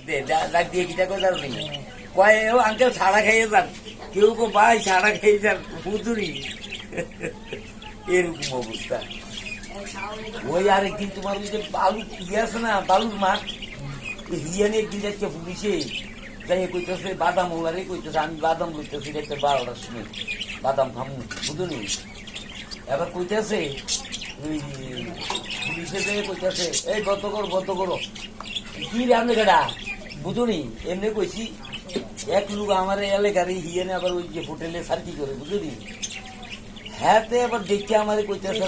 দে ডাক দিয়ে কিটা কই যাও নি কয় ও আঙ্কেল ছাড়া খাইয়ে যান কেউ কো ভাই ছাড়া খেয়ে যান হুজুরি এরকম অবস্থা ওই আর একদিন তোমার ওই যে বালু ইয়ে আছে না বালুর মাঠ হিয়ানে একদিন যাচ্ছে পুলিশে যাই কইতেছে বাদাম ওলারে কইতেছে আমি বাদাম লইতেছি দেখতে 12টার সময় বাদাম খামু বুঝুনি এবার কইতেছে ওই পুলিশে যেয়ে কইতেছে এই গত করো কি রে আপনি কেডা বুঝুনি এমনি কইছি এক লোক আমার এলাকার হিয়ানে আবার ওই যে হোটেলে সার্কি করে বুঝুনি হ্যাঁ তে আবার দেখে আমার কইতেছে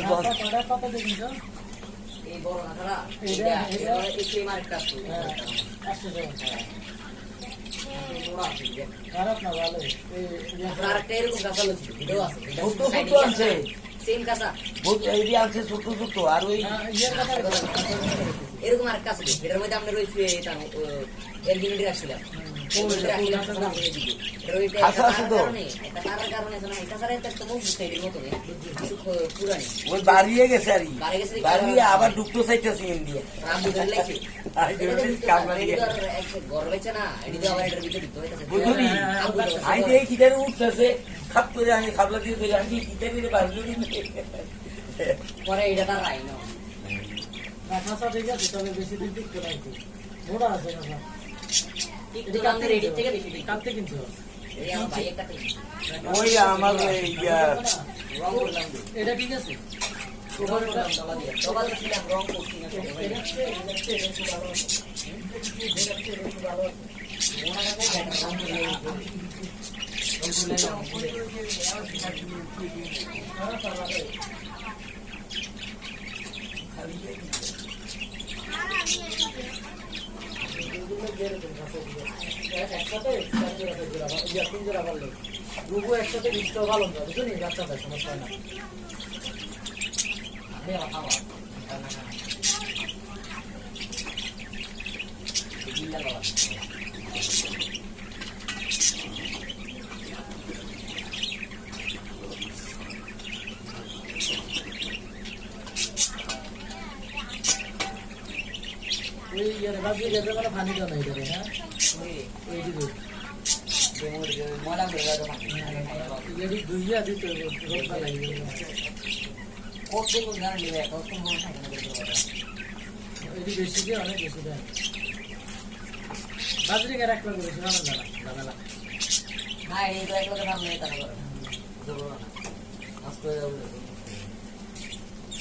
ছোট ছোট আর ওই এরকম আর কাছে এটার মধ্যে আপনার ওই এলজিবিটি রাখছিলাম বাড়িয়ে গেছে আর বাড়িয়ে আবার ঢুকতে চাইতেছি দিয়ে বুঝলি আমি এই কিটারে উঠতেছে খাপ করে আমি খাবলা দিয়ে ধরে আমি কিটারে বাড়ি পরে এটা তার রাই না ঠিক আছে তবে বেশি দিন টিকতে নাই মোড়া আছে না ওই আমার এটা ঠিক আছে একসাথে বীজটা ভালো বুঝলি বাচ্চাটা সমস্যা হয় না ওই বাজি গেছে মানে পানি দেওয়া নাই করে হ্যাঁ ওই দিকে দুইয়া দিতে রোগটা লাগবে এটি বেশি দিয়ে অনেক বেশি দেয় বাজরিকে রাখলে বেশি ভালো দাদা না এই তো একলা দাম নেই তার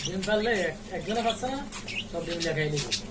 ডিম পারলে একজনে পাচ্ছে না সব ডিম লেখাই নিবি